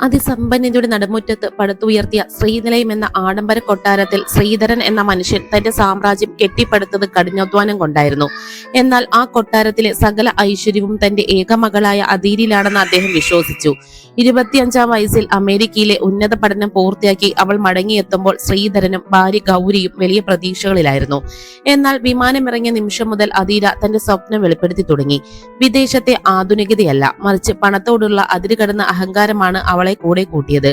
അതിസമ്പന്നതയുടെ നടുമുറ്റത്ത് പടുത്തുയർത്തിയ ശ്രീനിലയം എന്ന ആഡംബര കൊട്ടാരത്തിൽ ശ്രീധരൻ എന്ന മനുഷ്യൻ തന്റെ സാമ്രാജ്യം കെട്ടിപ്പടുത്തത് കഠിനാധ്വാനം കൊണ്ടായിരുന്നു. എന്നാൽ ആ കൊട്ടാരത്തിലെ സകല ഐശ്വര്യവും തന്റെ ഏകമകളായ അദീരിലാണെന്ന് അദ്ദേഹം വിശ്വസിച്ചു. 25-ാം വയസ്സിൽ അമേരിക്കയിലെ ഉന്നത പഠനം പൂർത്തിയാക്കി അവൾ മടങ്ങിയെത്തുമ്പോൾ ശ്രീധരനും ഭാര്യ ഗൗരിയും വലിയ പ്രതീക്ഷകളിലായിരുന്നു. എന്നാൽ വിമാനമിറങ്ങിയ നിമിഷം മുതൽ അദീര തന്റെ സ്വപ്നം വെളിപ്പെടുത്തി തുടങ്ങി. വിദേശത്തെ ആധുനികതയല്ല, മറിച്ച് പണത്തോടുള്ള അതിരുകടന്ന അഹങ്കാരമാണ് അവളെ കൂടെ കൂട്ടിയത്.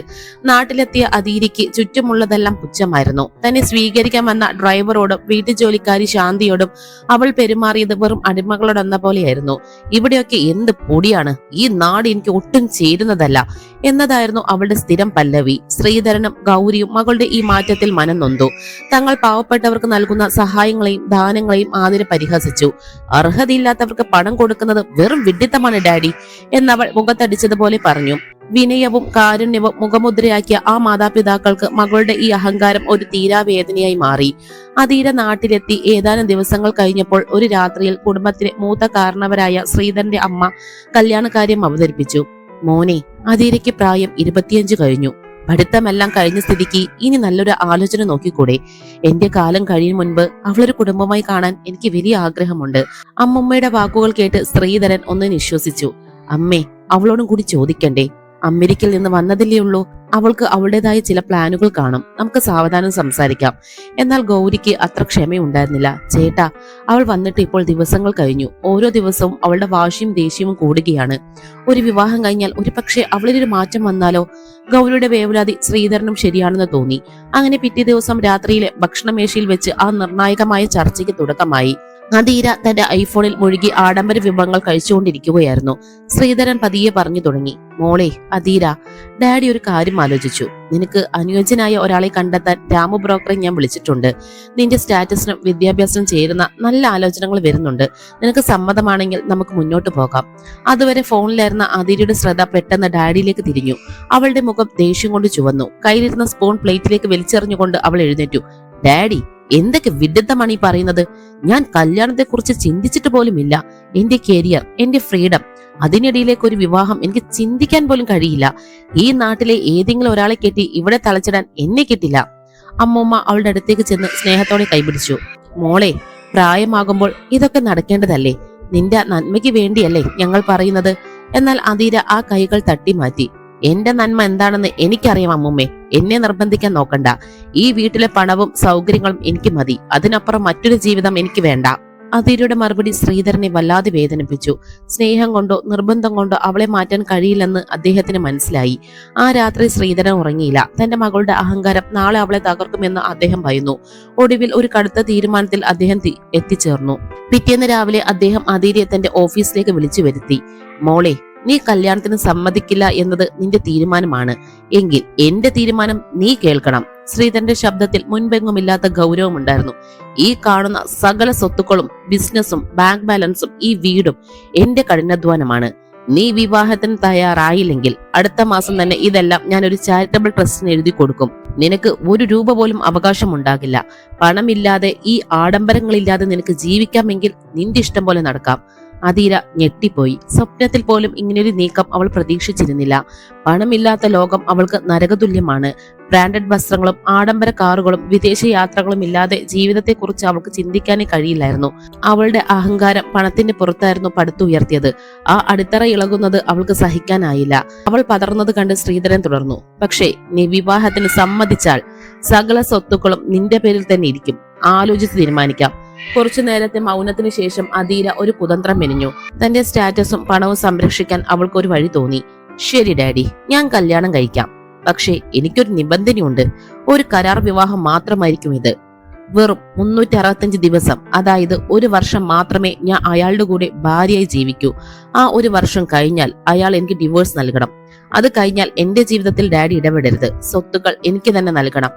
നാട്ടിലെത്തിയ അദീരയ്ക്ക് ചുറ്റുമുള്ളതെല്ലാം പുച്ഛമായിരുന്നു. തന്നെ സ്വീകരിക്കാമെന്ന ഡ്രൈവറോടും വീട്ടുജോലിക്കാരി ശാന്തിയോടും അവൾ പെരുമാറിയത് വെറും അടിമകളോടെന്ന പോലെയായിരുന്നു. ഇവിടെയൊക്കെ എന്ത് പൊടിയാണ്, ഈ നാട് എനിക്ക് ഒട്ടും ചേരുന്നതല്ല എന്നതായിരുന്നു അവളുടെ സ്ഥിരം പല്ലവി. ശ്രീധരനും ഗൗരിയും മകളുടെ ഈ മാറ്റത്തിൽ മനം നൊന്തു. തങ്ങൾ പാവപ്പെട്ടവർക്ക് നൽകുന്ന സഹായങ്ങളെയും ദാനങ്ങളെയും ആതിര പരിഹസിച്ചു. അർഹതയില്ലാത്തവർക്ക് പണം കൊടുക്കുന്നത് വെറും വിഡ്ഢിത്തമാണ് ഡാഡി എന്നവൾ മുഖത്തടിച്ചതുപോലെ പറഞ്ഞു. വിനയവും കാരുണ്യവും മുഖമുദ്രയാക്കിയ ആ മാതാപിതാക്കൾക്ക് മകളുടെ ഈ അഹങ്കാരം ഒരു തീരാവേദനയായി മാറി. അദീര നാട്ടിലെത്തി ഏതാനും ദിവസങ്ങൾ കഴിഞ്ഞപ്പോൾ ഒരു രാത്രിയിൽ കുടുംബത്തിലെ മൂത്ത കാരണവരായ ശ്രീധരന്റെ അമ്മ കല്യാണകാര്യം അവതരിപ്പിച്ചു. മോനെ, അദീരയ്ക്ക് പ്രായം 25 കഴിഞ്ഞു. പഠിത്തമെല്ലാം കഴിഞ്ഞ സ്ഥിതിക്ക് ഇനി നല്ലൊരു ആലോചന നോക്കിക്കൂടെ? എന്റെ കാലം കഴിയും മുൻപ് അവളൊരു കുടുംബമായി കാണാൻ എനിക്ക് വലിയ ആഗ്രഹമുണ്ട്. അമ്മമ്മയുടെ വാക്കുകൾ കേട്ട് ശ്രീധരൻ ഒന്ന് നിശ്വസിച്ചു. അമ്മേ, അവളോടും കൂടി ചോദിക്കണ്ടേ? അമേരിക്കയിൽ നിന്ന് വന്നതല്ലേ ഉള്ളൂ. അവൾക്ക് അവളുടേതായ ചില പ്ലാനുകൾ കാണും. നമുക്ക് സാവധാനം സംസാരിക്കാം. എന്നാൽ ഗൗരിക്ക് അത്ര ക്ഷമയുണ്ടായിരുന്നില്ല. ചേട്ടാ, അവൾ വന്നിട്ട് ഇപ്പോൾ ദിവസങ്ങൾ കഴിഞ്ഞു. ഓരോ ദിവസവും അവളുടെ വാശിയും ദേഷ്യവും കൂടുകയാണ്. ഒരു വിവാഹം കഴിഞ്ഞാൽ ഒരു പക്ഷേ അവളിലൊരു മാറ്റം വന്നാലോ? ഗൗരിയുടെ വേവലാതി ശ്രീധരനും ശരിയാണെന്ന് തോന്നി. അങ്ങനെ പിറ്റേ ദിവസം രാത്രിയിലെ ഭക്ഷണമേശയിൽ വെച്ച് ആ നിർണായകമായ ചർച്ചയ്ക്ക് തുടക്കമായി. അദീര തന്റെ ഐഫോണിൽ മുഴുകി ആഡംബര വിഭവങ്ങൾ കഴിച്ചുകൊണ്ടിരിക്കുകയായിരുന്നു. ശ്രീധരൻ പതിയെ പറഞ്ഞു തുടങ്ങി. മോളെ അദീര, ഡാഡി ഒരു കാര്യം ആലോചിച്ചു. നിനക്ക് അനുയോജ്യനായ ഒരാളെ കണ്ടെത്താൻ രാമു ബ്രോക്കറെ ഞാൻ വിളിച്ചിട്ടുണ്ട്. നിന്റെ സ്റ്റാറ്റസിനും വിദ്യാഭ്യാസത്തിനും ചേരുന്ന നല്ല ആലോചനകൾ വരുന്നുണ്ട്. നിനക്ക് സമ്മതമാണെങ്കിൽ നമുക്ക് മുന്നോട്ട് പോകാം. അതുവരെ ഫോണിലായിരുന്ന അദീരയുടെ ശ്രദ്ധ പെട്ടെന്ന് ഡാഡിയിലേക്ക് തിരിഞ്ഞു. അവളുടെ മുഖം ദേഷ്യം കൊണ്ട് ചുവന്നു. കയ്യിലിരുന്ന സ്പൂൺ പ്ലേറ്റിലേക്ക് വലിച്ചെറിഞ്ഞുകൊണ്ട് അവൾ എഴുന്നേറ്റു. ഡാഡി, എന്തൊക്കെ വിഡ്ഢിത്തമാണ് ഈ പറയുന്നത്? ഞാൻ കല്യാണത്തെ കുറിച്ച് ചിന്തിച്ചിട്ട് പോലുമില്ല. എന്റെ കരിയർ, എന്റെ ഫ്രീഡം, അതിനിടയിലേക്ക് ഒരു വിവാഹം എനിക്ക് ചിന്തിക്കാൻ പോലും കഴിയില്ല. ഈ നാട്ടിലെ ഏതെങ്കിലും ഒരാളെ കെട്ടി ഇവിടെ തളച്ചിടാൻ എന്നെ കിട്ടില്ല. അമ്മൂമ്മ അവളുടെ അടുത്തേക്ക് ചെന്ന് സ്നേഹത്തോടെ കൈപിടിച്ചു. മോളെ, പ്രായമാകുമ്പോൾ ഇതൊക്കെ നടക്കേണ്ടതല്ലേ? നിന്റെ നന്മയ്ക്ക് വേണ്ടിയല്ലേ ഞങ്ങൾ പറയുന്നത്? എന്നാൽ അദീര ആ കൈകൾ തട്ടി മാറ്റി. എന്റെ നന്മ എന്താണെന്ന് എനിക്കറിയാം അമ്മൂമ്മേ. എന്നെ നിർബന്ധിക്കാൻ നോക്കണ്ട. ഈ വീട്ടിലെ പണവും സൗകര്യങ്ങളും എനിക്ക് മതി. അതിനപ്പുറം മറ്റൊരു ജീവിതം എനിക്ക് വേണ്ട. അദീരയുടെ മറുപടി ശ്രീധരനെ വല്ലാതെ വേദനിപ്പിച്ചു. സ്നേഹം കൊണ്ടോ നിർബന്ധം കൊണ്ടോ അവളെ മാറ്റാൻ കഴിയില്ലെന്ന് അദ്ദേഹത്തിന് മനസ്സിലായി. ആ രാത്രി ശ്രീധരൻ ഉറങ്ങിയില്ല. തന്റെ മകളുടെ അഹങ്കാരം നാളെ അവളെ തകർക്കുമെന്ന് അദ്ദേഹം ഭയന്നു. ഒടുവിൽ ഒരു കടുത്ത തീരുമാനത്തിൽ അദ്ദേഹം എത്തിച്ചേർന്നു. പിറ്റേന്ന് രാവിലെ അദ്ദേഹം അദീരയെ തന്റെ ഓഫീസിലേക്ക് വിളിച്ചു വരുത്തി. മോളെ, നീ കല്യാണത്തിന് സമ്മതിക്കില്ല എന്നത് നിന്റെ തീരുമാനമാണ്. എങ്കിൽ എന്റെ തീരുമാനം നീ കേൾക്കണം. ശ്രീധരന്റെ ശബ്ദത്തിൽ മുൻപെങ്ങുമില്ലാത്ത ഗൗരവമുണ്ടായിരുന്നു. ഈ കാണുന്ന സകല സ്വത്തുക്കളും ബിസിനസ്സും ബാങ്ക് ബാലൻസും ഈ വീടും എന്റെ കഠിനാധ്വാനമാണ്. നീ വിവാഹത്തിന് തയ്യാറായില്ലെങ്കിൽ അടുത്ത മാസം തന്നെ ഇതെല്ലാം ഞാൻ ഒരു ചാരിറ്റബിൾ ട്രസ്റ്റിന് എഴുതി കൊടുക്കും. നിനക്ക് ഒരു രൂപ പോലും അവകാശം ഉണ്ടാകില്ല. പണമില്ലാതെ, ഈ ആഡംബരങ്ങളില്ലാതെ നിനക്ക് ജീവിക്കാമെങ്കിൽ നിന്റെ ഇഷ്ടം പോലെ നടക്കാം. അദീര ഞെട്ടിപ്പോയി. സ്വപ്നത്തിൽ പോലും ഇങ്ങനൊരു നീക്കം അവൾ പ്രതീക്ഷിച്ചിരുന്നില്ല. പണമില്ലാത്ത ലോകം അവൾക്ക് നരകതുല്യമാണ്. ബ്രാൻഡഡ് വസ്ത്രങ്ങളും ആഡംബര കാറുകളും വിദേശ യാത്രകളും ഇല്ലാതെ ജീവിതത്തെക്കുറിച്ച് അവൾക്ക് ചിന്തിക്കാനേ കഴിയില്ലായിരുന്നു. അവളുടെ അഹങ്കാരം പണത്തിന്റെ പുറത്തായിരുന്നു പടുത്തുയർത്തിയത്. ആ അടിത്തറ ഇളകുന്നത് അവൾക്ക് സഹിക്കാനായില്ല. അവൾ പതർന്നത് കണ്ട് ശ്രീധരൻ തുടർന്നു. പക്ഷേ നീ വിവാഹത്തിന് സമ്മതിച്ചാൽ സകല സ്വത്തുക്കളും നിന്റെ പേരിൽ തന്നെ ഇരിക്കും. ആലോചിച്ച് തീരുമാനിക്കാം. കുറച്ചു നേരത്തെ മൗനത്തിന് ശേഷം അദീര ഒരു കുതന്ത്രം മെനഞ്ഞു. തന്റെ സ്റ്റാറ്റസും പണവും സംരക്ഷിക്കാൻ അവൾക്ക് ഒരു വഴി തോന്നി. ശരി ഡാഡി, ഞാൻ കല്യാണം കഴിക്കാം. പക്ഷേ എനിക്കൊരു നിബന്ധനയുണ്ട്. ഒരു കരാർ വിവാഹം മാത്രമായിരിക്കും ഇത്. വെറും 365 ദിവസം, അതായത് ഒരു വർഷം മാത്രമേ ഞാൻ അയാളുടെ കൂടെ ഭാര്യയായി ജീവിക്കൂ. ആ ഒരു വർഷം കഴിഞ്ഞാൽ അയാൾ എനിക്ക് ഡിവോഴ്സ് നൽകണം. അത് കഴിഞ്ഞാൽ എന്റെ ജീവിതത്തിൽ ഡാഡി ഇടപെടരുത്. സ്വത്തുക്കൾ എനിക്ക് തന്നെ നൽകണം.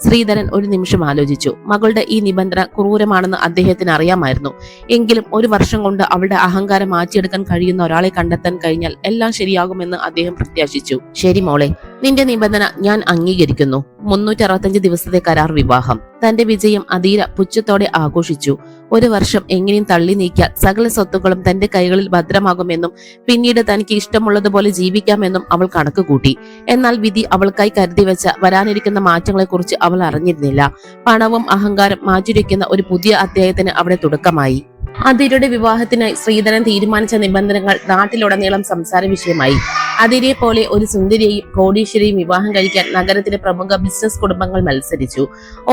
ശ്രീധരൻ ഒരു നിമിഷം ആലോചിച്ചു. മകളുടെ ഈ നിബന്ധന ക്രൂരമാണെന്ന് അദ്ദേഹത്തിന് അറിയാമായിരുന്നു. എങ്കിലും ഒരു വർഷം കൊണ്ട് അവളുടെ അഹങ്കാരം മാറ്റിയെടുക്കാൻ കഴിയുന്ന ഒരാളെ കണ്ടെത്താൻ കഴിഞ്ഞാൽ എല്ലാം ശരിയാകുമെന്ന് അദ്ദേഹം പ്രത്യാശിച്ചു. ശരി മോളെ, നിന്റെ നിബന്ധന ഞാൻ അംഗീകരിക്കുന്നു. 365 ദിവസത്തെ കരാർ വിവാഹം. തന്റെ വിജയം അധീര പുച്ഛത്തോടെ ആഘോഷിച്ചു. 1 വർഷം എങ്ങനെയും തള്ളി നീക്കിയാൽ സകല സ്വത്തുക്കളും തന്റെ കൈകളിൽ ഭദ്രമാകുമെന്നും പിന്നീട് തനിക്ക് ഇഷ്ടമുള്ളതുപോലെ ജീവിക്കാമെന്നും അവൾ കണക്ക് കൂട്ടി. എന്നാൽ വിധി അവൾക്കായി കരുതി വെച്ച വരാനിരിക്കുന്ന മാറ്റങ്ങളെക്കുറിച്ച് അവൾ അറിഞ്ഞിരുന്നില്ല. പണവും അഹങ്കാരം മാറ്റിവെക്കുന്ന ഒരു പുതിയ അധ്യായത്തിന് അവിടെ തുടക്കമായി. അധീരയുടെ വിവാഹത്തിനായി ശ്രീധരൻ തീരുമാനിച്ച നിബന്ധനകൾ നാട്ടിലുടനീളം സംസാര വിഷയമായി. അധീരയെ പോലെ ഒരു സുന്ദരിയെയും കോടീശ്വരിയും വിവാഹം കഴിക്കാൻ നഗരത്തിലെ പ്രമുഖ ബിസിനസ് കുടുംബങ്ങൾ മത്സരിച്ചു.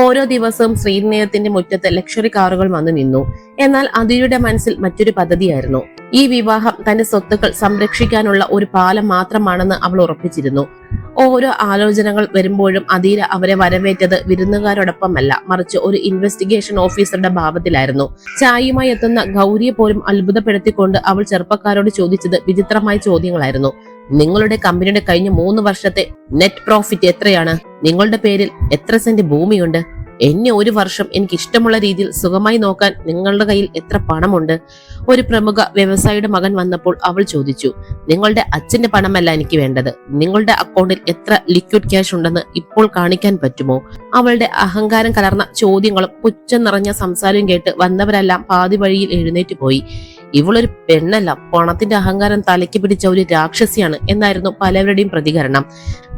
ഓരോ ദിവസവും ശ്രീനിലയത്തിന്റെ മുറ്റത്ത് ലക്ഷറി കാറുകൾ വന്നു നിന്നു. എന്നാൽ അധീരയുടെ മനസ്സിൽ മറ്റൊരു പദ്ധതിയായിരുന്നു. ഈ വിവാഹം തന്റെ സ്വത്തുക്കൾ സംരക്ഷിക്കാനുള്ള ഒരു പാലം മാത്രമാണെന്ന് അവൾ ഉറപ്പിച്ചിരുന്നു. ഓരോ ആലോചനകൾ വരുമ്പോഴും അധീര അവരെ വരവേറ്റത് വിരുന്നുകാരോടൊപ്പമല്ല, മറിച്ച് ഒരു ഇൻവെസ്റ്റിഗേഷൻ ഓഫീസറുടെ ഭാവത്തിലായിരുന്നു. ചായയുമായി എത്തുന്ന ഗൗരിയെ പോലും അത്ഭുതപ്പെടുത്തിക്കൊണ്ട് അവൾ ചെറുപ്പക്കാരോട് ചോദിച്ചത് വിചിത്രമായ ചോദ്യങ്ങളായിരുന്നു. നിങ്ങളുടെ കമ്പനിയുടെ കഴിഞ്ഞ 3 വർഷത്തെ നെറ്റ് പ്രോഫിറ്റ് എത്രയാണ്? നിങ്ങളുടെ പേരിൽ എത്ര സെന്റ് ഭൂമിയുണ്ട്? എന്നെ 1 വർഷം എനിക്ക് ഇഷ്ടമുള്ള രീതിയിൽ സുഖമായി നോക്കാൻ നിങ്ങളുടെ കയ്യിൽ എത്ര പണമുണ്ട്? ഒരു പ്രമുഖ വ്യവസായിയുടെ മകൻ വന്നപ്പോൾ അവൾ ചോദിച്ചു, നിങ്ങളുടെ അച്ഛന്റെ പണമല്ല എനിക്ക് വേണ്ടത്, നിങ്ങളുടെ അക്കൗണ്ടിൽ എത്ര ലിക്വിഡ് ക്യാഷ് ഉണ്ടെന്ന് ഇപ്പോൾ കാണിക്കാൻ പറ്റുമോ? അവളുടെ അഹങ്കാരം കലർന്ന ചോദ്യങ്ങളും പുച്ഛം നിറഞ്ഞ സംസാരവും കേട്ട് വന്നവരെല്ലാം പാതി വഴിയിൽ എഴുന്നേറ്റ് പോയി. ഇവളൊരു പെണ്ണല്ല, പണത്തിന്റെ അഹങ്കാരം തലയ്ക്ക് പിടിച്ച ഒരു രാക്ഷസിയാണ് എന്നായിരുന്നു പലവരുടെയും പ്രതികരണം.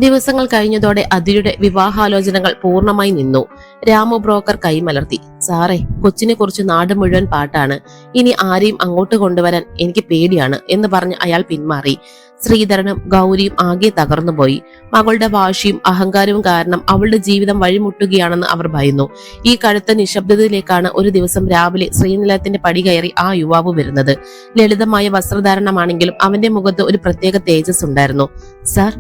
ദിവസങ്ങൾ കഴിഞ്ഞതോടെ അധീരയുടെ വിവാഹാലോചനകൾ പൂർണ്ണമായി നിന്നു. രാമു ബ്രോക്കർ കൈമലർത്തി. സാറേ, കൊച്ചിനെ കുറിച്ച് നാട് മുഴുവൻ പാട്ടാണ്. ഇനി ആരെയും അങ്ങോട്ട് കൊണ്ടുവരാൻ എനിക്ക് പേടിയാണ് എന്ന് പറഞ്ഞ് അയാൾ പിന്മാറി. ശ്രീധരനും ഗൗരിയും ആകെ തകർന്നുപോയി. മകളുടെ വാശിയും അഹങ്കാരവും കാരണം അവളുടെ ജീവിതം വഴിമുട്ടുകയാണെന്ന് അവർ ഭയന്നു. ഈ കടുത്ത നിശബ്ദതയിലേക്കാണ് ഒരു ദിവസം രാവിലെ ശ്രീനിലയത്തിന്റെ പടി കയറി ആ യുവാവ് വരുന്നത്. ലളിതമായ വസ്ത്രധാരണമാണെങ്കിലും അവന്റെ മുഖത്ത് ഒരു പ്രത്യേക തേജസ് ഉണ്ടായിരുന്നു. സാർ,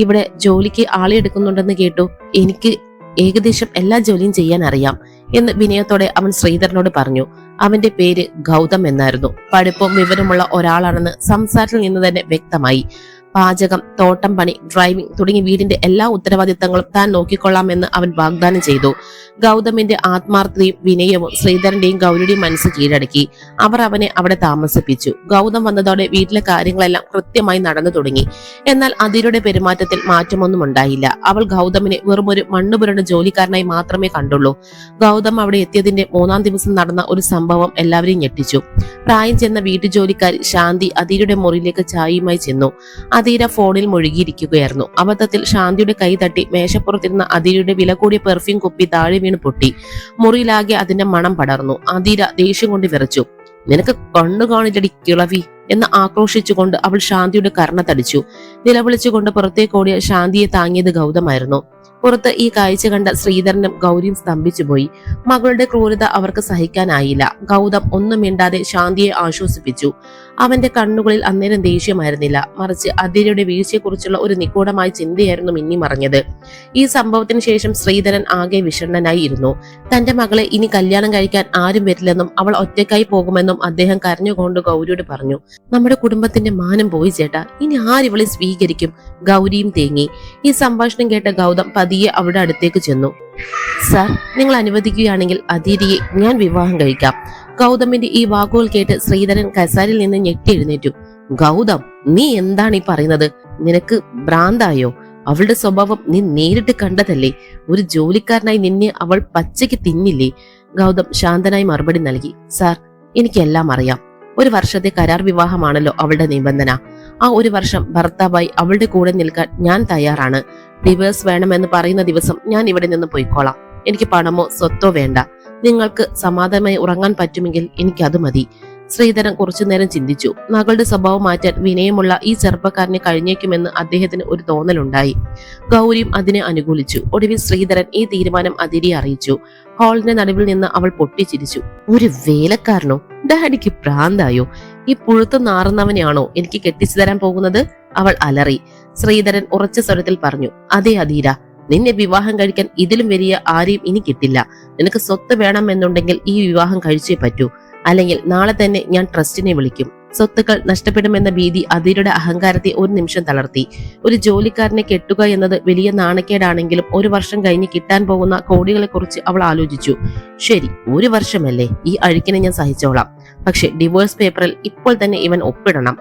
ഇവിടെ ജോലിക്ക് ആളെ എടുക്കുന്നുണ്ടെന്ന് കേട്ടു. എനിക്ക് ഏകദേശം എല്ലാ ജോലിയും ചെയ്യാൻ അറിയാം എന്ന് വിനയത്തോടെ അവൻ ശ്രീധരനോട് പറഞ്ഞു. അവന്റെ പേര് ഗൗതം എന്നായിരുന്നു. പഠിപ്പും വിവരമുള്ള ഒരാളാണെന്ന് സംസാരത്തിൽ നിന്ന് തന്നെ വ്യക്തമായി. പാചകം, തോട്ടം പണി, ഡ്രൈവിംഗ് തുടങ്ങി വീടിന്റെ എല്ലാ ഉത്തരവാദിത്തങ്ങളും താൻ നോക്കിക്കൊള്ളാമെന്ന് അവൻ വാഗ്ദാനം ചെയ്തു. ഗൗതമിന്റെ ആത്മാർത്ഥതയും വിനയവും ശ്രീധരന്റെയും ഗൗരിയുടെയും മനസ്സ് കീഴടക്കി. അവർ അവനെ അവിടെ താമസിപ്പിച്ചു. ഗൗതം വന്നതോടെ വീട്ടിലെ കാര്യങ്ങളെല്ലാം കൃത്യമായി നടന്നു തുടങ്ങി. എന്നാൽ അധീരയുടെ പെരുമാറ്റത്തിൽ മാറ്റമൊന്നും ഉണ്ടായില്ല. അവൾ ഗൗതമിനെ വെറുമൊരു മണ്ണുപുരണ്ട ജോലിക്കാരനായി മാത്രമേ കണ്ടുള്ളൂ. ഗൗതം അവിടെ എത്തിയതിന്റെ 3-ാം ദിവസം നടന്ന ഒരു സംഭവം എല്ലാവരെയും ഞെട്ടിച്ചു. പ്രായം ചെന്ന വീട്ടുജോലിക്കാരി ശാന്തി അധീരയുടെ മുറിയിലേക്ക് ചായയുമായി ചെന്നു. അധീര ഫോണിൽ മുഴുകിയിരിക്കുകയായിരുന്നു. അബദ്ധത്തിൽ ശാന്തിയുടെ കൈ തട്ടി മേശപ്പുറത്തിരുന്ന അധീരയുടെ വില കൂടിയ പെർഫ്യൂം കുപ്പി താഴെ വീണ് പൊട്ടി. മുറിയിലാകെ അതിന്റെ മണം പടർന്നു. അധീര ദേഷ്യം കൊണ്ട് വിറച്ചു. നിനക്ക് കണ്ണു കാണില്ലടി കിളവി എന്ന് ആക്രോശിച്ചുകൊണ്ട് അവൾ ശാന്തിയുടെ കർണത്തടിച്ചു. നിലവിളിച്ചുകൊണ്ട് പുറത്തേക്കോടിയ ശാന്തിയെ താങ്ങിയത് ഗൗതമായിരുന്നു. പുറത്ത് ഈ കാഴ്ച കണ്ട ശ്രീധരനും ഗൗരിയും സ്തംഭിച്ചുപോയി. മകളുടെ ക്രൂരത അവർക്ക് സഹിക്കാനായില്ല. ഗൗതം ഒന്നും മിണ്ടാതെ ശാന്തിയെ ആശ്വസിപ്പിച്ചു. അവന്റെ കണ്ണുകളിൽ അന്നേരം ദേഷ്യമായിരുന്നില്ല, മറിച്ച് അധീരയുടെ വീഴ്ചയെക്കുറിച്ചുള്ള ഒരു നിഗൂഢമായ ചിന്തയായിരുന്നു മിന്നി മറഞ്ഞത്. ഈ സംഭവത്തിന് ശേഷം ശ്രീധരൻ ആകെ വിഷണ്ണനായി ഇരുന്നു. തന്റെ മകളെ ഇനി കല്യാണം കഴിക്കാൻ ആരും വരില്ലെന്നും അവൾ ഒറ്റയ്ക്കായി പോകുമെന്നും അദ്ദേഹം കരഞ്ഞുകൊണ്ട് ഗൗരിയോട് പറഞ്ഞു. നമ്മുടെ കുടുംബത്തിന്റെ മാനം പോയി ചേട്ടാ, ഇനി ആരിവളെ സ്വീകരിക്കും? ഗൗരിയും തേങ്ങി. ഈ സംഭാഷണം കേട്ട ഗൗതം പതിയെ അവരുടെ അടുത്തേക്ക് ചെന്നു. സാർ, നിങ്ങൾ അനുവദിക്കുകയാണെങ്കിൽ അധീരയെ ഞാൻ വിവാഹം കഴിക്കാം. ഗൗതമിന്റെ ഈ വാക്കുകൾ കേട്ട് ശ്രീധരൻ കസാരിൽ നിന്ന് ഞെട്ടി എഴുന്നേറ്റു. ഗൗതം, നീ എന്താണ് ഈ പറയുന്നത്? നിനക്ക് ഭ്രാന്തായോ? അവളുടെ സ്വഭാവം നീ നേരിട്ട് കണ്ടതല്ലേ? ഒരു ജോലിക്കാരനായി നിന്നെ അവൾ പച്ചയ്ക്ക് തിന്നില്ലേ? ഗൗതം ശാന്തനായി മറുപടി നൽകി. സാർ, എനിക്കെല്ലാം അറിയാം. 1 വർഷത്തെ കരാർ വിവാഹമാണല്ലോ അവളുടെ നിബന്ധന. ആ 1 വർഷം ഭർത്താവായി അവളുടെ കൂടെ നിൽക്കാൻ ഞാൻ തയ്യാറാണ്. ഡിവേഴ്സ് വേണമെന്ന് പറയുന്ന ദിവസം ഞാൻ ഇവിടെ നിന്ന് പോയിക്കോളാം. എനിക്ക് പണമോ സ്വത്തോ വേണ്ട. നിങ്ങൾക്ക് സമാധാനമായി ഉറങ്ങാൻ പറ്റുമെങ്കിൽ എനിക്കത് മതി. ശ്രീധരൻ കുറച്ചുനേരം ചിന്തിച്ചു. മകളുടെ സ്വഭാവം മാറ്റാൻ വിനയമുള്ള ഈ ചെറുപ്പക്കാരനെ കഴിഞ്ഞേക്കുമെന്ന് അദ്ദേഹത്തിന് ഒരു തോന്നലുണ്ടായി. ഗൗരിയും അതിനെ അനുകൂലിച്ചു. ഒടുവിൽ ശ്രീധരൻ ഈ തീരുമാനം അധീരയെ അറിയിച്ചു. ഹാളിന്റെ നടുവിൽ നിന്ന് അവൾ പൊട്ടിച്ചിരിച്ചു. ഒരു വേലക്കാരനോ? ഡാഡിക്ക് ഭ്രാന്തായോ? ഈ പുഴുത്തു നാറുന്നവനെയാണോ എനിക്ക് കെട്ടിച്ചു തരാൻ പോകുന്നത്? അവൾ അലറി. ശ്രീധരൻ ഉറച്ച സ്വരത്തിൽ പറഞ്ഞു. അതെ അധീര, നിന്നെ വിവാഹം കഴിക്കാൻ ഇതിലും വലിയ ആരെയും ഇനി കിട്ടില്ല. നിനക്ക് സ്വത്ത് വേണമെന്നുണ്ടെങ്കിൽ ഈ വിവാഹം കഴിച്ചേ പറ്റൂ. അല്ലെങ്കിൽ നാളെ തന്നെ ഞാൻ ട്രസ്റ്റിനെ വിളിക്കും. സ്വത്തുക്കൾ നഷ്ടപ്പെടുമെന്ന ഭീതി അധീരയുടെ അഹങ്കാരത്തെ ഒരു നിമിഷം തളർത്തി. ഒരു ജോലിക്കാരനെ കെട്ടുക എന്നത് വലിയ നാണക്കേടാണെങ്കിലും 1 വർഷം കഴിഞ്ഞ് കിട്ടാൻ പോകുന്ന കോടികളെ കുറിച്ച് അവൾ ആലോചിച്ചു. ശരി, 1 വർഷമല്ലേ, ഈ അഴുക്കിനെ ഞാൻ സഹിച്ചോളാം. പക്ഷെ ഡിവോഴ്സ് പേപ്പറിൽ ഇപ്പോൾ തന്നെ ഇവൻ ഒപ്പിടണം.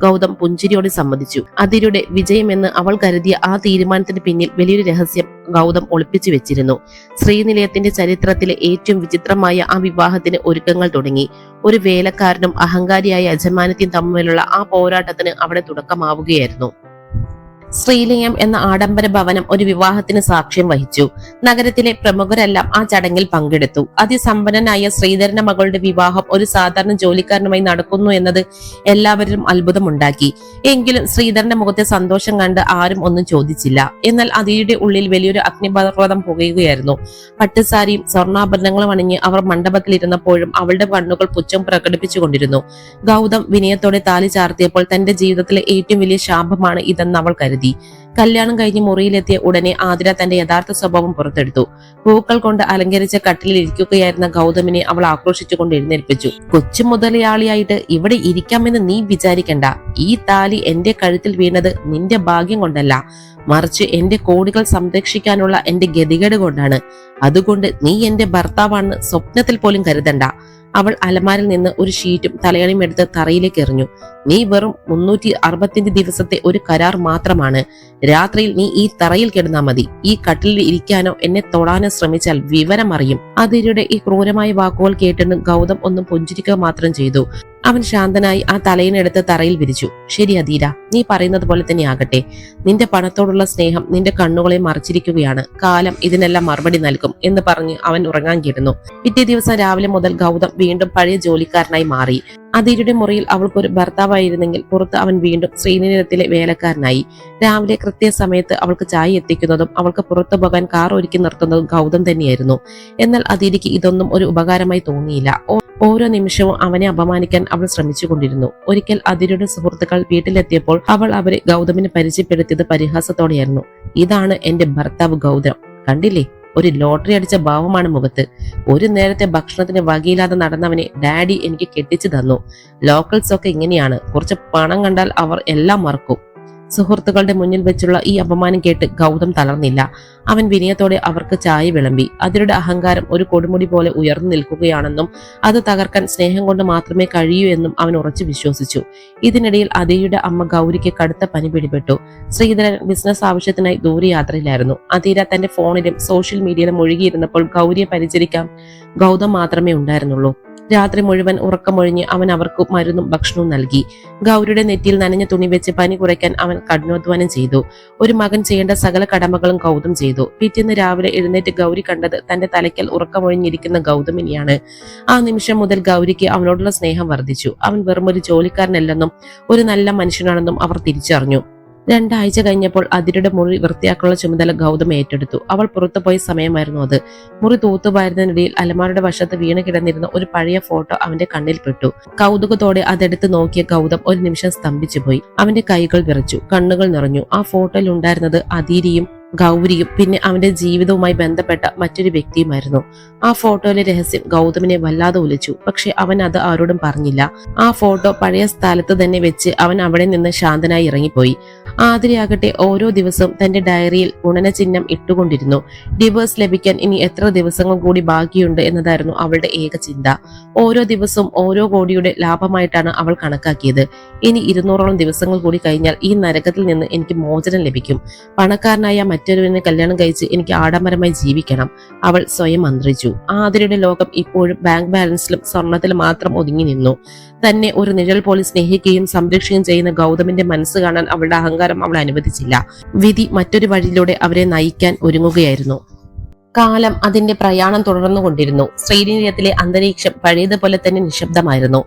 ഗൗതം പുഞ്ചിരിയോടെ സമ്മതിച്ചു. അതിരുടെ വിജയമെന്ന് അവൾ കരുതിയ ആ തീരുമാനത്തിന് പിന്നിൽ വലിയൊരു രഹസ്യം ഗൗതം ഒളിപ്പിച്ചു വെച്ചിരുന്നു. ശ്രീനിലയത്തിന്റെ ചരിത്രത്തിലെ ഏറ്റവും വിചിത്രമായ ആ വിവാഹത്തിന് ഒരുക്കങ്ങൾ തുടങ്ങി. ഒരു വേലക്കാരനും അഹങ്കാരിയായ യജമാനത്തിയും തമ്മിലുള്ള ആ പോരാട്ടത്തിന് അവിടെ തുടക്കമാവുകയായിരുന്നു. ശ്രീലയം എന്ന ആഡംബര ഭവനം ഒരു വിവാഹത്തിന് സാക്ഷ്യം വഹിച്ചു. നഗരത്തിലെ പ്രമുഖരെല്ലാം ആ ചടങ്ങിൽ പങ്കെടുത്തു. അതിസമ്പന്നനായ ശ്രീധരന്റെ മകളുടെ വിവാഹം ഒരു സാധാരണ ജോലിക്കാരനുമായി നടക്കുന്നു എന്നത് എല്ലാവരും അത്ഭുതമുണ്ടാക്കി. എങ്കിലും ശ്രീധരന്റെ മുഖത്തെ സന്തോഷം കണ്ട് ആരും ഒന്നും ചോദിച്ചില്ല. എന്നാൽ അതിയുടെ ഉള്ളിൽ വലിയൊരു അഗ്നിപർവ്വതം പുകയുകയായിരുന്നു. പട്ടുസാരിയും സ്വർണ്ണാഭരണങ്ങളും അണിഞ്ഞ് അവർ മണ്ഡപത്തിലിരുന്നപ്പോഴും അവളുടെ കണ്ണുകൾ പുച്ഛം പ്രകടിപ്പിച്ചുകൊണ്ടിരുന്നു. ഗൗതം വിനയത്തോടെ താലി ചാർത്തിയപ്പോൾ തന്റെ ജീവിതത്തിലെ ഏറ്റവും വലിയ ശാപമാണ് ഇതെന്ന് അവൾ കരുതി. കല്യാണം കഴിഞ്ഞ് മുറിയിലെത്തിയ ഉടനെ ആതിര തന്റെ യഥാർത്ഥ സ്വഭാവം പുറത്തെടുത്തു. പൂക്കൾ കൊണ്ട് അലങ്കരിച്ച കട്ടിലിൽ ഇരിക്കുകയായിരുന്ന ഗൗതമിനെ അവൾ ആക്രോശിച്ചുകൊണ്ട് എഴുന്നേൽപ്പിച്ചു. കൊച്ചു മുതലാളിയായിട്ട് ഇവിടെ ഇരിക്കാമെന്ന് നീ വിചാരിക്കണ്ട. ഈ താലി എന്റെ കഴുത്തിൽ വീണത് നിന്റെ ഭാഗ്യം കൊണ്ടല്ല, മറിച്ച് എന്റെ കോടികൾ സംരക്ഷിക്കാനുള്ള എന്റെ ഗതികേട് കൊണ്ടാണ്. അതുകൊണ്ട് നീ എന്റെ ഭർത്താവാണെന്ന് സ്വപ്നത്തിൽ പോലും കരുതണ്ട. അവൾ അലമാരിൽ നിന്ന് ഒരു ഷീറ്റും തലയണിയും എടുത്ത് തറയിലേക്ക് എറിഞ്ഞു. നീ വെറും 365 ദിവസത്തെ ഒരു കരാർ മാത്രമാണ്. രാത്രിയിൽ നീ ഈ തറയിൽ കിടന്നാ മതി. ഈ കട്ടിലിൽ ഇരിക്കാനോ എന്നെ തൊടാനോ ശ്രമിച്ചാൽ വിവരം അറിയും. അതിരുടെ ഈ ക്രൂരമായ വാക്കുകൾ കേട്ടിട്ട് ഗൗതം ഒന്നും പുഞ്ചിരിക്കുക മാത്രം ചെയ്തു. അവൻ ശാന്തനായി ആ തലയിനെടുത്ത് തറയിൽ വിരിച്ചു. ശരി അധീര, നീ പറയുന്നത് പോലെ തന്നെ ആകട്ടെ. നിന്റെ പണത്തോടുള്ള സ്നേഹം നിന്റെ കണ്ണുകളെ മറച്ചിരിക്കുകയാണ്. കാലം ഇതിനെല്ലാം മറുപടി നൽകും എന്ന് പറഞ്ഞ് അവൻ ഉറങ്ങാൻ കിടന്നു. പിറ്റേ ദിവസം രാവിലെ മുതൽ ഗൗതം വീണ്ടും പഴയ ജോലിക്കാരനായി മാറി. അധീരയുടെ മുറിയിൽ അവൾക്കൊരു ഭർത്താവായിരുന്നെങ്കിൽ പുറത്ത് അവൻ വീണ്ടും ശ്രീനിലയത്തിലെ വേലക്കാരനായി. രാവിലെ കൃത്യസമയത്ത് അവൾക്ക് ചായ എത്തിക്കുന്നതും അവൾക്ക് പുറത്തു പോകാൻ കാർ ഒരുക്കി നിർത്തുന്നതും ഗൗതം തന്നെയായിരുന്നു. എന്നാൽ അധീരയ്ക്ക് ഇതൊന്നും ഒരു ഉപകാരമായി തോന്നിയില്ല. ഓരോ നിമിഷവും അവനെ അപമാനിക്കാൻ അവൾ ശ്രമിച്ചുകൊണ്ടിരുന്നു. ഒരിക്കൽ അധീരയുടെ സുഹൃത്തുക്കൾ വീട്ടിലെത്തിയപ്പോൾ അവൾ അവരെ ഗൗതമിന് പരിചയപ്പെടുത്തിയത് പരിഹാസത്തോടെയായിരുന്നു. ഇതാണ് എന്റെ ഭർത്താവ് ഗൗതം, കണ്ടില്ലേ? ഒരു ലോട്ടറി അടിച്ച ഭാവമാണ് മുഖത്ത്. ഒരു നേരത്തെ ഭക്ഷണത്തിന് വകയില്ലാതെ നടന്നവനെ ഡാഡി എനിക്ക് കെട്ടിച്ചു തന്നു. ലോക്കൽസ് ഒക്കെ ഇങ്ങനെയാണ്, കുറച്ച് പണം കണ്ടാൽ അവർ എല്ലാം മറക്കും. സുഹൃത്തുക്കളുടെ മുന്നിൽ വെച്ചുള്ള ഈ അപമാനം കേട്ട് ഗൗതം തളർന്നില്ല. അവൻ വിനയത്തോടെ അവർക്ക് ചായ വിളമ്പി. അതിരുടെ അഹങ്കാരം ഒരു കൊടുമുടി പോലെ ഉയർന്നു നിൽക്കുകയാണെന്നും അത് തകർക്കാൻ സ്നേഹം കൊണ്ട് മാത്രമേ കഴിയൂ എന്നും അവൻ ഉറച്ചു വിശ്വസിച്ചു. ഇതിനിടയിൽ അധീരയുടെ അമ്മ ഗൗരിക്ക് കടുത്ത പനി പിടിപെട്ടു. ശ്രീധരൻ ബിസിനസ് ആവശ്യത്തിനായി ദൂരയാത്രയിലായിരുന്നു. അധീര തന്റെ ഫോണിലും സോഷ്യൽ മീഡിയയിലും മുഴുകിയിരുന്നപ്പോൾ ഗൗരിയെ പരിചരിക്കാൻ ഗൗതം മാത്രമേ ഉണ്ടായിരുന്നുള്ളൂ. രാത്രി മുഴുവൻ ഉറക്കമൊഴിഞ്ഞ് അവൻ അവർക്ക് മരുന്നും ഭക്ഷണവും നൽകി. ഗൗരിയുടെ നെറ്റിയിൽ നനഞ്ഞ തുണി വെച്ച് പനി കുറയ്ക്കാൻ അവൻ കഠിനാധ്വാനം ചെയ്തു. ഒരു മകൻ ചെയ്യേണ്ട സകല കടമകളും ഗൗതം ചെയ്തു. പിറ്റേന്ന് രാവിലെ എഴുന്നേറ്റ് ഗൗരി കണ്ടത് തന്റെ തലയ്ക്കൽ ഉറക്കമൊഴിഞ്ഞിരിക്കുന്ന ഗൗതമിനെയാണ്. ആ നിമിഷം മുതൽ ഗൗരിക്ക് അവനോടുള്ള സ്നേഹം വർദ്ധിച്ചു. അവൻ വെറും ഒരു ജോലിക്കാരനല്ലെന്നും ഒരു നല്ല മനുഷ്യനാണെന്നും അവർ തിരിച്ചറിഞ്ഞു. 2 ആഴ്ച കഴിഞ്ഞപ്പോൾ അതിരുടെ മുറി വൃത്തിയാക്കാനുള്ള ചുമതല ഗൗതം ഏറ്റെടുത്തു. അവൾ പുറത്തുപോയ സമയമായിരുന്നു അത്. മുറി തൂത്തുവാരുന്നതിനിടയിൽ അലമാരയുടെ വശത്ത് വീണ് കിടന്നിരുന്ന ഒരു പഴയ ഫോട്ടോ അവന്റെ കണ്ണിൽപ്പെട്ടു. കൗതുകത്തോടെ അതെടുത്ത് നോക്കിയ ഗൗതം ഒരു നിമിഷം സ്തംഭിച്ചുപോയി. അവന്റെ കൈകൾ വിറച്ചു, കണ്ണുകൾ നിറഞ്ഞു. ആ ഫോട്ടോയിൽ ഉണ്ടായിരുന്നത് അധീരയും ഗൗരിയും പിന്നെ അവന്റെ ജീവിതവുമായി ബന്ധപ്പെട്ട മറ്റൊരു വ്യക്തിയുമായിരുന്നു. ആ ഫോട്ടോയിലെ രഹസ്യം ഗൗതമിനെ വല്ലാതെ ഉലച്ചു. പക്ഷെ അവൻ അത് ആരോടും പറഞ്ഞില്ല. ആ ഫോട്ടോ പഴയ സ്ഥലത്ത് തന്നെ വെച്ച് അവൻ അവിടെ നിന്ന് ശാന്തനായി ഇറങ്ങിപ്പോയി. ആതിരയാകട്ടെ ഓരോ ദിവസവും തന്റെ ഡയറിയിൽ ഗുണന ചിഹ്നം ഇട്ടുകൊണ്ടിരുന്നു. ഡിവോഴ്സ് ലഭിക്കാൻ ഇനി എത്ര ദിവസങ്ങൾ കൂടി ബാക്കിയുണ്ട് എന്നതായിരുന്നു അവളുടെ ഏക ചിന്ത. ഓരോ ദിവസവും ഓരോ കോടിയുടെ ലാഭമായിട്ടാണ് അവൾ കണക്കാക്കിയത്. ഇനി 200ഓളം ദിവസങ്ങൾ കൂടി കഴിഞ്ഞാൽ ഈ നരകത്തിൽ നിന്ന് എനിക്ക് മോചനം ലഭിക്കും. പണക്കാരനായ മറ്റൊരുവിനെ കല്യാണം കഴിച്ച് എനിക്ക് ആഡംബരമായി ജീവിക്കണം, അവൾ സ്വയം മന്ത്രിച്ചു. ആതിരയുടെ ലോകം ഇപ്പോഴും ബാങ്ക് ബാലൻസിലും സ്വർണത്തിലും മാത്രം ഒതുങ്ങി നിന്നു. തന്നെ ഒരു നിഴൽ പോലെ സ്നേഹിക്കുകയും സംരക്ഷിക്കുകയും ചെയ്യുന്ന ഗൗതമിന്റെ മനസ്സ് കാണാൻ അവളുടെ അഹങ്കാരം അവൾ അനുവദിച്ചില്ല. വിധി മറ്റൊരു വഴിയിലൂടെ അവരെ നയിക്കാൻ ഒരുങ്ങുകയായിരുന്നു. കാലം അതിന്റെ പ്രയാണം തുടർന്നുകൊണ്ടിരുന്നു. ശ്രീനിലയത്തിലെ അന്തരീക്ഷം പഴയതുപോലെ തന്നെ നിശബ്ദമായിരുന്നു.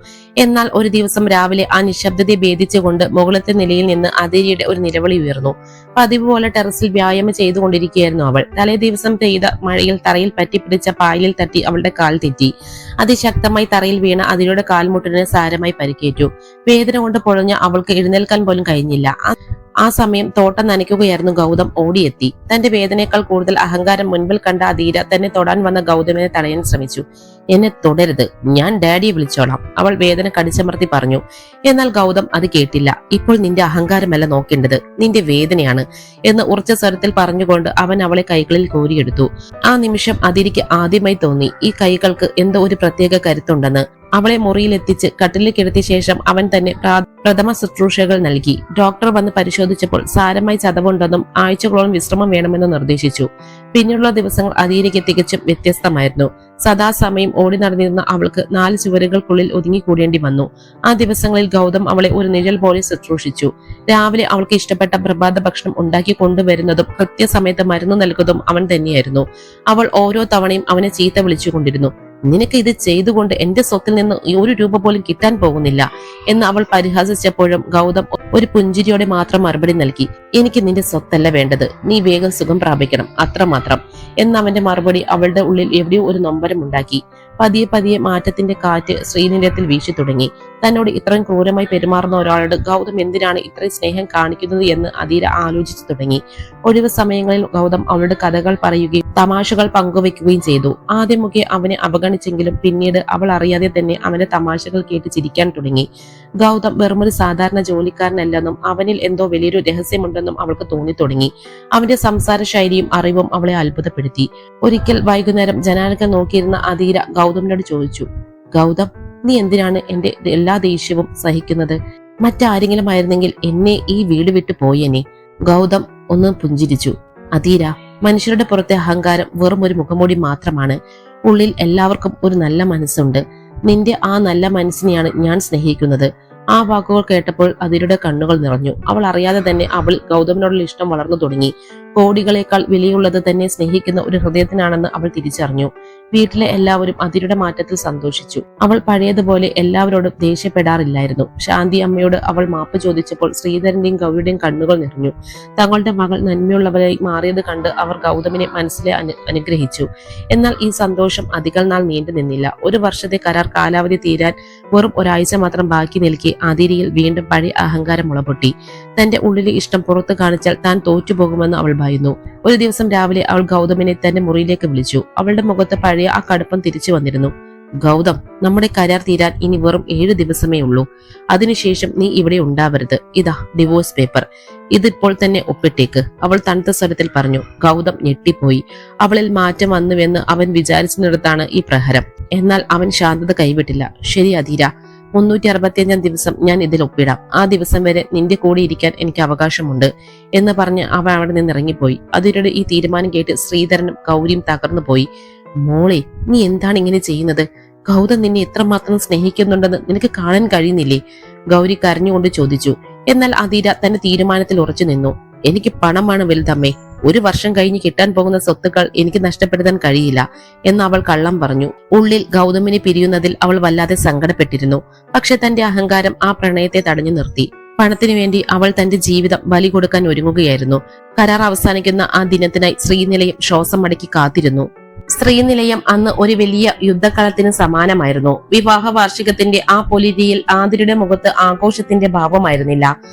എന്നാൽ ഒരു ദിവസം രാവിലെ ആ നിശബ്ദതയെ ഭേദിച്ചുകൊണ്ട് മുകളിലത്തെ നിലയിൽ നിന്ന് അധീരയുടെ ഒരു നിലവിളി ഉയർന്നു. പതിവ് പോലെ ടെറസിൽ വ്യായാമം ചെയ്തുകൊണ്ടിരിക്കുകയായിരുന്നു അവൾ. തലേ ദിവസം പെയ്ത മഴയിൽ തറയിൽ പറ്റിപ്പിടിച്ച പായലിൽ തട്ടി അവളുടെ കാൽ തെറ്റി. അതിശക്തമായി തറയിൽ വീണ അധീരയുടെ കാൽമുട്ടിന് സാരമായി പരിക്കേറ്റു. വേദന കൊണ്ട് പൊളഞ്ഞ അവൾക്ക് എഴുന്നേൽക്കാൻ പോലും കഴിഞ്ഞില്ല. ആ സമയം തോട്ടം നനയ്ക്കുകയായിരുന്നു ഗൗതം ഓടിയെത്തി. തന്റെ വേദനയേക്കാൾ കൂടുതൽ അഹങ്കാരം മുൻപിൽ കണ്ട അധീര തന്നെ തൊടാൻ വന്ന ഗൗതമിനെ തടയാൻ ശ്രമിച്ചു. എന്നെ തുടരുത്, ഞാൻ ഡാഡിയെ വിളിച്ചോളാം, അവൾ വേദന കടിച്ചമർത്തി പറഞ്ഞു. എന്നാൽ ഗൗതം അത് കേട്ടില്ല. ഇപ്പോൾ നിന്റെ അഹങ്കാരമല്ല നോക്കേണ്ടത്, നിന്റെ വേദനയാണ് എന്ന് ഉറച്ച സ്വരത്തിൽ പറഞ്ഞുകൊണ്ട് അവൻ അവളെ കൈകളിൽ കോരിയെടുത്തു. ആ നിമിഷം അതിരിക്ക് ആദ്യമായി തോന്നി ഈ കൈകൾക്ക് എന്തോ ഒരു പ്രത്യേക കരുത്തുണ്ടെന്ന്. അവളെ മുറിയിലെത്തിച്ച് കട്ടിലിൽ കിടത്തിയ ശേഷം അവൻ തന്നെ പ്രഥമ ശുശ്രൂഷകൾ നൽകി. ഡോക്ടർ വന്ന് പരിശോധിച്ചപ്പോൾ സാരമായി ചതവുണ്ടെന്നും ആഴ്ചകളോളം വിശ്രമം വേണമെന്ന് നിർദ്ദേശിച്ചു. പിന്നീടുള്ള ദിവസങ്ങൾ അധീരയ്ക്ക് തികച്ചും വ്യത്യസ്തമായിരുന്നു. സദാസമയം ഓടി നടന്നിരുന്ന അവൾക്ക് 4 ചുവരുകൾക്കുള്ളിൽ ഒതുങ്ങിക്കൂടേണ്ടി വന്നു. ആ ദിവസങ്ങളിൽ ഗൗതം അവളെ ഒരു നിഴൽ പോലെ ശുശ്രൂഷിച്ചു. രാവിലെ അവൾക്ക് ഇഷ്ടപ്പെട്ട പ്രഭാത ഭക്ഷണം ഉണ്ടാക്കി കൊണ്ടുവരുന്നതും കൃത്യസമയത്ത് മരുന്ന് നൽകുന്നതും അവൻ തന്നെയായിരുന്നു. അവൾ ഓരോ തവണയും അവനെ ചീത്ത വിളിച്ചുകൊണ്ടിരുന്നു. നിനക്ക് ഇത് ചെയ്തുകൊണ്ട് എന്റെ സ്വത്തിൽ നിന്ന് 1 രൂപ പോലും കിട്ടാൻ പോകുന്നില്ല എന്ന് അവൾ പരിഹസിച്ചപ്പോഴും ഗൗതം ഒരു പുഞ്ചിരിയോടെ മാത്രം മറുപടി നൽകി. എനിക്ക് നിന്റെ സ്വത്തല്ല വേണ്ടത്, നീ വേഗം സുഖം പ്രാപിക്കണം, അത്രമാത്രം എന്ന് അവന്റെ മറുപടി അവളുടെ ഉള്ളിൽ എവിടെയോ ഒരു നൊമ്പരം ഉണ്ടാക്കി. പതിയെ പതിയെ മാറ്റത്തിന്റെ കാറ്റ് ശ്രീനിലയത്തിൽ വീശി തുടങ്ങി. തന്നോട് ഇത്രയും ക്രൂരമായി പെരുമാറുന്ന ഒരാളോട് ഗൗതം എന്തിനാണ് ഇത്രയും സ്നേഹം കാണിക്കുന്നത് എന്ന് അധീര ആലോചിച്ചു തുടങ്ങി. ഒഴിവ് സമയങ്ങളിൽ ഗൗതം അവളുടെ കഥകൾ പറയുകയും തമാശകൾ പങ്കുവെക്കുകയും ചെയ്തു. ആദ്യമൊക്കെ അവനെ അവഗണിച്ചെങ്കിലും പിന്നീട് അവൾ അറിയാതെ തന്നെ അവന്റെ തമാശകൾ കേട്ട് ചിരിക്കാൻ തുടങ്ങി. ഗൗതം വെറുമൊരു സാധാരണ ജോലിക്കാരനല്ലെന്നും അവനിൽ എന്തോ വലിയൊരു രഹസ്യമുണ്ടെന്നും അവൾക്ക് തോന്നി തുടങ്ങി. അവന്റെ സംസാര ശൈലിയും അറിവും അവളെ അത്ഭുതപ്പെടുത്തി. ഒരിക്കൽ വൈകുന്നേരം ജനാലകൾ നോക്കിയിരുന്ന അധീര ഗൗതമിനോട് ചോദിച്ചു, ഗൗതം, നീ എന്തിനാണ് എന്റെ എല്ലാ ദേഷ്യവും സഹിക്കുന്നത്? മറ്റാരെങ്കിലും ആയിരുന്നെങ്കിൽ എന്നെ ഈ വീട് വിട്ടു പോയേനെ. ഗൗതം ഒന്ന് പുഞ്ചിരിച്ചു. അധീര, മനുഷ്യരുടെ പുറത്തെ അഹങ്കാരം വെറും ഒരു മുഖംമൂടി മാത്രമാണ്. ഉള്ളിൽ എല്ലാവർക്കും ഒരു നല്ല മനസ്സുണ്ട്. നിന്റെ ആ നല്ല മനസ്സിനെയാണ് ഞാൻ സ്നേഹിക്കുന്നത്. ആ വാക്കുകൾ കേട്ടപ്പോൾ അധീരയുടെ കണ്ണുകൾ നിറഞ്ഞു. അവൾ അറിയാതെ തന്നെ അവൾ ഗൗതമിനോടുള്ള ഇഷ്ടം വളർന്നു തുടങ്ങി. കോടികളെക്കാൾ വിലയുള്ളത് തന്നെ സ്നേഹിക്കുന്ന ഒരു ഹൃദയത്തിനാണെന്ന് അവൾ തിരിച്ചറിഞ്ഞു. വീട്ടിലെ എല്ലാവരും അധീരയുടെ മാറ്റത്തിൽ സന്തോഷിച്ചു. അവൾ പഴയതുപോലെ എല്ലാവരോടും ദേഷ്യപ്പെടാറില്ലായിരുന്നു. ശാന്തി അമ്മയോട് അവൾ മാപ്പ് ചോദിച്ചപ്പോൾ ശ്രീധരന്റെയും ഗൗരിയുടെയും കണ്ണുകൾ നിറഞ്ഞു. തങ്ങളുടെ മകൾ നന്മയുള്ളവരായി മാറിയത് കണ്ട് അവർ ഗൗതമിനെ മനസ്സിലെ അനുഗ്രഹിച്ചു. എന്നാൽ ഈ സന്തോഷം അധികം നാൾ നീണ്ടു നിന്നില്ല. 1 വർഷത്തെ കരാർ കാലാവധി തീരാൻ വെറും ഒരാഴ്ച മാത്രം ബാക്കി നിൽക്കെ അധീരയിൽ വീണ്ടും പഴയ അഹങ്കാരം മുളപൊട്ടി. തന്റെ ഉള്ളിലെ ഇഷ്ടം പുറത്തു കാണിച്ചാൽ താൻ തോറ്റുപോകുമെന്ന് അവൾ ഭയന്നു. ഒരു ദിവസം രാവിലെ അവൾ ഗൗതമിനെ തന്റെ മുറിയിലേക്ക് വിളിച്ചു. അവളുടെ മുഖത്ത് പഴയ ആ കടുപ്പം തിരിച്ചു വന്നിരുന്നു. ഗൗതം, നമ്മുടെ കരാർ തീരാൻ ഇനി വെറും 7 ദിവസമേ ഉള്ളൂ. അതിനുശേഷം നീ ഇവിടെ ഉണ്ടാവരുത്. ഇതാ ഡിവോഴ്സ് പേപ്പർ, ഇതിപ്പോൾ തന്നെ ഒപ്പിട്ടേക്ക്, അവൾ തണുത്ത സ്വരത്തിൽ പറഞ്ഞു. ഗൗതം ഞെട്ടിപ്പോയി. അവളിൽ മാറ്റം വന്നുവെന്ന് അവൻ വിചാരിച്ചിടത്താണ് ഈ പ്രഹരം. എന്നാൽ അവൻ ശാന്തത കൈവിട്ടില്ല. ശരി അധീര, 365 ദിവസം ഞാൻ ഇതിൽ ഒപ്പിടാം. ആ ദിവസം വരെ നിന്റെ കൂടെ ഇരിക്കാൻ എനിക്ക് അവകാശമുണ്ട് എന്ന് പറഞ്ഞ് അവൻ അവിടെ നിന്ന് ഇറങ്ങിപ്പോയി. അതിരുടെ ഈ തീരുമാനം കേട്ട് ശ്രീധരനും ഗൗരിയും തകർന്നു പോയി. മോളെ, നീ എന്താണ് ഇങ്ങനെ ചെയ്യുന്നത്? ഗൗതം നിന്നെ എത്രമാത്രം സ്നേഹിക്കുന്നുണ്ടെന്ന് നിനക്ക് കാണാൻ കഴിയുന്നില്ലേ? ഗൗരി കരഞ്ഞുകൊണ്ട് ചോദിച്ചു. എന്നാൽ അധീര തന്റെ തീരുമാനത്തിൽ ഉറച്ചു നിന്നു. എനിക്ക് പണമാണ് വലുതമ്മേ. 1 വർഷം കഴിഞ്ഞ് കിട്ടാൻ പോകുന്ന സ്വത്തുക്കൾ എനിക്ക് നഷ്ടപ്പെടുത്താൻ കഴിയില്ല എന്ന് അവൾ കള്ളം പറഞ്ഞു. ഉള്ളിൽ ഗൗതമിനെ പിരിയുന്നതിൽ അവൾ വല്ലാതെ സങ്കടപ്പെട്ടിരുന്നു. പക്ഷെ തന്റെ അഹങ്കാരം ആ പ്രണയത്തെ തടഞ്ഞു നിർത്തി. പണത്തിനു വേണ്ടി അവൾ തന്റെ ജീവിതം ബലി കൊടുക്കാൻ ഒരുങ്ങുകയായിരുന്നു. കരാർ അവസാനിക്കുന്ന ആ ദിനത്തിനായി ശ്രീനിലയം ശ്വാസം മടക്കി കാത്തിരുന്നു. ശ്രീനിലയം അന്ന് ഒരു വലിയ യുദ്ധക്കളത്തിന് സമാനമായിരുന്നു. വിവാഹ വാർഷികത്തിന്റെ ആ പൊലിരിയിൽ ആതിരയുടെ മുഖത്ത് ആഘോഷത്തിന്റെ ഭാവമായിരുന്നില്ല,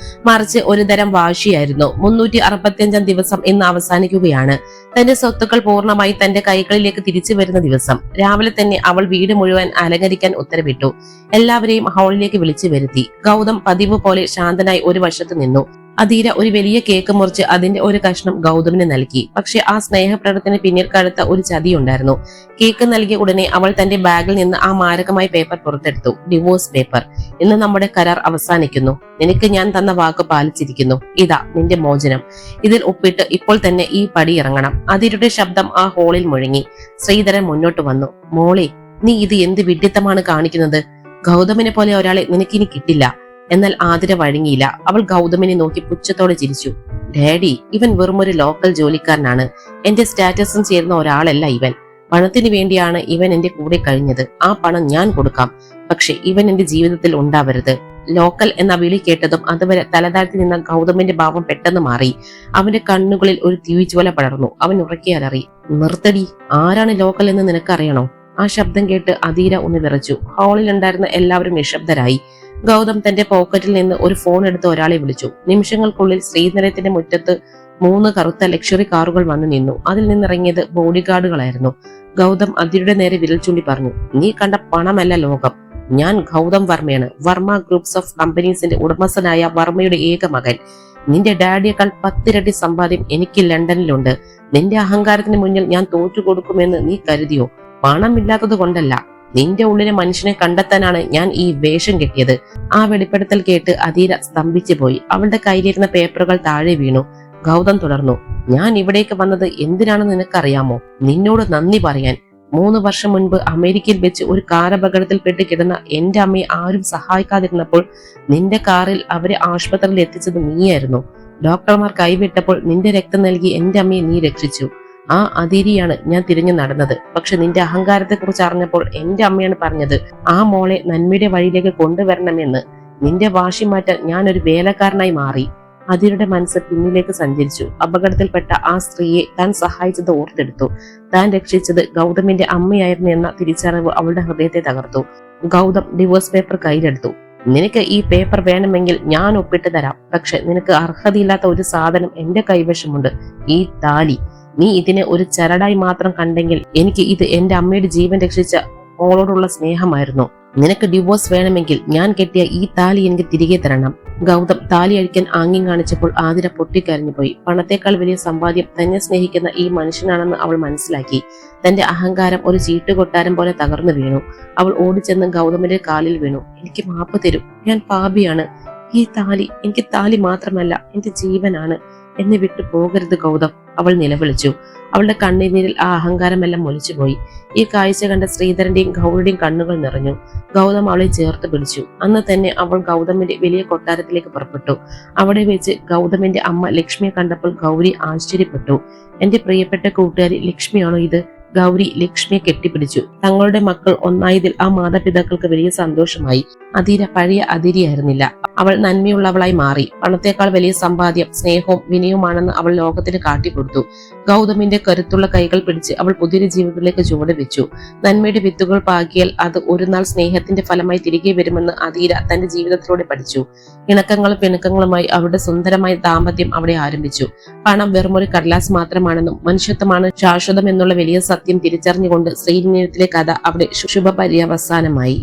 മറിച്ച് ഒരു തരം വാശിയായിരുന്നു. 365 ദിവസം ഇന്ന് അവസാനിക്കുകയാണ്. തന്റെ സ്വത്തുക്കൾ പൂർണ്ണമായി തന്റെ കൈകളിലേക്ക് തിരിച്ചു വരുന്ന ദിവസം. രാവിലെ തന്നെ അവൾ വീട് മുഴുവൻ അലങ്കരിക്കാൻ ഉത്തരവിട്ടു. എല്ലാവരെയും ഹാളിലേക്ക് വിളിച്ചു വരുത്തി. ഗൗതം പതിവ് പോലെ ശാന്തനായി ഒരു വശത്ത് നിന്നു. അധീര ഒരു വലിയ കേക്ക് മുറിച്ച് അതിന്റെ ഒരു കഷ്ണം ഗൗതമിന് നൽകി. പക്ഷെ ആ സ്നേഹപ്രകടനത്തിന് പിന്നിൽ കടുത്ത ഒരു ചതിയുണ്ടായിരുന്നു. കേക്ക് നൽകിയ ഉടനെ അവൾ തന്റെ ബാഗിൽ നിന്ന് ആ മാരകമായ പേപ്പർ പുറത്തെടുത്തു. Divorce paper. ഇന്ന് നമ്മുടെ കരാർ അവസാനിക്കുന്നു. നിനക്ക് ഞാൻ തന്ന വാക്ക് പാലിച്ചിരിക്കുന്നു. ഇതാ നിന്റെ മോചനം. ഇതിൽ ഒപ്പിട്ട് ഇപ്പോൾ തന്നെ ഈ പടി ഇറങ്ങണം. അധീരയുടെ ശബ്ദം ആ ഹോളിൽ മുഴങ്ങി. ശ്രീധരൻ മുന്നോട്ട് വന്നു. മോളെ, നീ ഇത് എന്ത് വിഡ്ഢിത്തമാണ് കാണിക്കുന്നത്? ഗൗതമിനെ പോലെ ഒരാളെ നിനക്കിനി കിട്ടില്ല. എന്നാൽ ആതിര വഴങ്ങിയില്ല. അവൾ ഗൗതമിനെ നോക്കി പുച്ഛത്തോടെ ചിരിച്ചു. ഡാഡി, ഇവൻ വെറുമൊരു ലോക്കൽ ജോലിക്കാരനാണ്. എന്റെ സ്റ്റാറ്റസും ചേരുന്ന ഒരാളല്ല ഇവൻ. പണത്തിന് വേണ്ടിയാണ് ഇവൻ എന്റെ കൂടെ കഴിഞ്ഞത്. ആ പണം ഞാൻ കൊടുക്കാം. പക്ഷെ ഇവൻ എന്റെ ജീവിതത്തിൽ ഉണ്ടാവരുത്. ലോക്കൽ എന്ന വിളി കേട്ടതും അതുവരെ തലതാഴ്ത്തി നിന്ന ഗൗതമിന്റെ ഭാവം പെട്ടെന്ന് മാറി. അവന്റെ കണ്ണുകളിൽ ഒരു തീജ്വല പടർന്നു. അവൻ ഉറക്കെ അലറി, നിർത്തടി, ആരാണ് ലോക്കൽ എന്ന് നിനക്കറിയണോ? ആ ശബ്ദം കേട്ട് അധീര ഒന്ന് വിറച്ചു. ഹാളിൽ ഉണ്ടായിരുന്ന എല്ലാവരും നിശബ്ദരായി. ഗൗതം തന്റെ പോക്കറ്റിൽ നിന്ന് ഒരു ഫോൺ എടുത്ത് ഒരാളെ വിളിച്ചു. നിമിഷങ്ങൾക്കുള്ളിൽ ശ്രീനിലയത്തിന്റെ മുറ്റത്ത് 3 കറുത്ത ലക്ഷറി കാറുകൾ വന്നു നിന്നു. അതിൽ നിന്നിറങ്ങിയത് ബോഡി ഗാർഡുകളായിരുന്നു. ഗൗതം അതിരുടെ നേരെ വിരൽ ചൂണ്ടി പറഞ്ഞു, നീ കണ്ട പണമല്ല ലോകം. ഞാൻ ഗൗതം വർമ്മയാണ്, വർമ്മ ഗ്രൂപ്പ്സ് ഓഫ് കമ്പനീസിന്റെ ഉടമസ്ഥനായ വർമ്മയുടെ ഏക മകൻ. നിന്റെ ഡാഡിയേക്കാൾ 10 ഇരട്ടി സമ്പാദ്യം എനിക്ക് ലണ്ടനിലുണ്ട്. നിന്റെ അഹങ്കാരത്തിന് മുന്നിൽ ഞാൻ തോറ്റുകൊടുക്കുമെന്ന് നീ കരുതിയോ? പണമില്ലാത്തത് കൊണ്ടല്ല, നിന്റെ ഉള്ളിലെ മനുഷ്യനെ കണ്ടെത്താനാണ് ഞാൻ ഈ വേഷം കെട്ടിയത്. ആ വെളിപ്പെടുത്തൽ കേട്ട് അധീര സ്തംഭിച്ചു പോയി. അവളുടെ കയ്യിലിരുന്ന പേപ്പറുകൾ താഴെ വീണു. ഗൗതം തുടർന്നു, ഞാൻ ഇവിടേക്ക് വന്നത് എന്തിനാണെന്ന് നിനക്കറിയാമോ? നിന്നോട് നന്ദി പറയാൻ. 3 വർഷം മുൻപ് അമേരിക്കയിൽ വെച്ച് ഒരു കാറപകടത്തിൽപ്പെട്ട് കിടന്ന എന്റെ അമ്മയെ ആരും സഹായിക്കാതിരുന്നപ്പോൾ നിന്റെ കാറിൽ അവരെ ആശുപത്രിയിൽ എത്തിച്ചത് നീയായിരുന്നു. ഡോക്ടർമാർ കൈവിട്ടപ്പോൾ നിന്റെ രക്തം നൽകി എന്റെ അമ്മയെ നീ രക്ഷിച്ചു. ആ അതിരിയാണ് ഞാൻ തിരിഞ്ഞു നടന്നത്. പക്ഷെ നിന്റെ അഹങ്കാരത്തെ കുറിച്ച് അറിഞ്ഞപ്പോൾ എന്റെ അമ്മയാണ് പറഞ്ഞത് ആ മോളെ നന്മയുടെ വഴിയിലേക്ക് കൊണ്ടുവരണമെന്ന്. നിന്റെ വാശി മാറ്റാൻ ഞാൻ ഒരു വേലക്കാരനായി മാറി. അതിരുടെ മനസ്സ് പിന്നിലേക്ക് സഞ്ചരിച്ചു. അപകടത്തിൽപ്പെട്ട ആ സ്ത്രീയെ താൻ സഹായിച്ചത് ഓർത്തെടുത്തു. താൻ രക്ഷിച്ചത് ഗൗതമിന്റെ അമ്മയായിരുന്നു എന്ന തിരിച്ചറിവ് അവളുടെ ഹൃദയത്തെ തകർത്തു. ഗൗതം ഡിവോഴ്സ് പേപ്പർ കയ്യിലെടുത്തു. നിനക്ക് ഈ പേപ്പർ വേണമെങ്കിൽ ഞാൻ ഒപ്പിട്ട് തരാം. പക്ഷെ നിനക്ക് അർഹതയില്ലാത്ത ഒരു സാധനം എന്റെ കൈവശമുണ്ട്, ഈ താലി. നീ ഇതിനെ ഒരു ചരടായി മാത്രം കണ്ടെങ്കിൽ എനിക്ക് ഇത് എന്റെ അമ്മയുടെ ജീവൻ രക്ഷിച്ച മോളോടുള്ള സ്നേഹമായിരുന്നു. നിനക്ക് ഡിവോഴ്സ് വേണമെങ്കിൽ ഞാൻ കെട്ടിയ ഈ താലി എനിക്ക് തിരികെ തരണം. ഗൗതം താലി അഴിക്കാൻ ആംഗ്യം കാണിച്ചപ്പോൾ ആതിര പൊട്ടിക്കരഞ്ഞുപോയി. പണത്തേക്കാൾ വലിയ സമ്പാദ്യം തന്നെ സ്നേഹിക്കുന്ന ഈ മനുഷ്യനാണെന്ന് അവൾ മനസ്സിലാക്കി. തന്റെ അഹങ്കാരം ഒരു ചീട്ടുകൊട്ടാരം പോലെ തകർന്നു വീണു. അവൾ ഓടിച്ചെന്ന് ഗൗതമിന്റെ കാലിൽ വീണു. എനിക്ക് മാപ്പ് തരൂ, ഞാൻ പാപിയാണ്. ഈ താലി എനിക്ക് താലി മാത്രമല്ല, എന്റെ ജീവനാണ്. എന്നെ വിട്ടു പോകരുത് ഗൗതം, അവൾ നിലവിളിച്ചു. അവളുടെ കണ്ണീരിൽ ആ അഹങ്കാരമെല്ലാം ഒലിച്ചുപോയി. ഈ കാഴ്ച കണ്ട ശ്രീധരന്റെയും ഗൗരിയുടെയും കണ്ണുകൾ നിറഞ്ഞു. ഗൗതം അവളെ ചേർത്ത് പിടിച്ചു. അന്ന് തന്നെ അവൾ ഗൗതമിന്റെ വലിയ കൊട്ടാരത്തിലേക്ക് പുറപ്പെട്ടു. അവിടെ വെച്ച് ഗൗതമിന്റെ അമ്മ ലക്ഷ്മിയെ കണ്ടപ്പോൾ ഗൗരി ആശ്ചര്യപ്പെട്ടു. എന്റെ പ്രിയപ്പെട്ട കൂട്ടുകാരി ലക്ഷ്മിയാണോ ഇത്? ഗൗരി ലക്ഷ്മിയെ കെട്ടിപ്പിടിച്ചു. തങ്ങളുടെ മക്കൾ ഒന്നായതിൽ ആ മാതാപിതാക്കൾക്ക് വലിയ സന്തോഷമായി. അധീര പഴയ അധീരയായിരുന്നില്ല. അവൾ നന്മയുള്ളവളായി മാറി. പണത്തേക്കാൾ വലിയ സമ്പാദ്യം സ്നേഹവും വിനയവുമാണെന്ന് അവൾ ലോകത്തിന് കാട്ടിക്കൊടുത്തു. ഗൗതമിന്റെ കരുത്തുള്ള കൈകൾ പിടിച്ച് അവൾ പുതിയൊരു ജീവിതത്തിലേക്ക് ചുവടുവെച്ചു. നന്മയുടെ വിത്തുകൾ പാകിയാൽ അത് ഒരു നാൾ സ്നേഹത്തിന്റെ ഫലമായി തിരികെ വരുമെന്ന് അധീര തന്റെ ജീവിതത്തിലൂടെ പഠിച്ചു. ഇണക്കങ്ങളും പിണക്കങ്ങളുമായി അവരുടെ സുന്ദരമായ ദാമ്പത്യം അവിടെ ആരംഭിച്ചു. പണം വെറുമൊരു കടലാസ് മാത്രമാണെന്നും മനുഷ്യത്വമാണ് ശാശ്വതം എന്നുള്ള വലിയ സത്യം തിരിച്ചറിഞ്ഞുകൊണ്ട് ശ്രീനിലയത്തിലെ കഥ അവിടെ ശുഭപര്യവസാനമായി.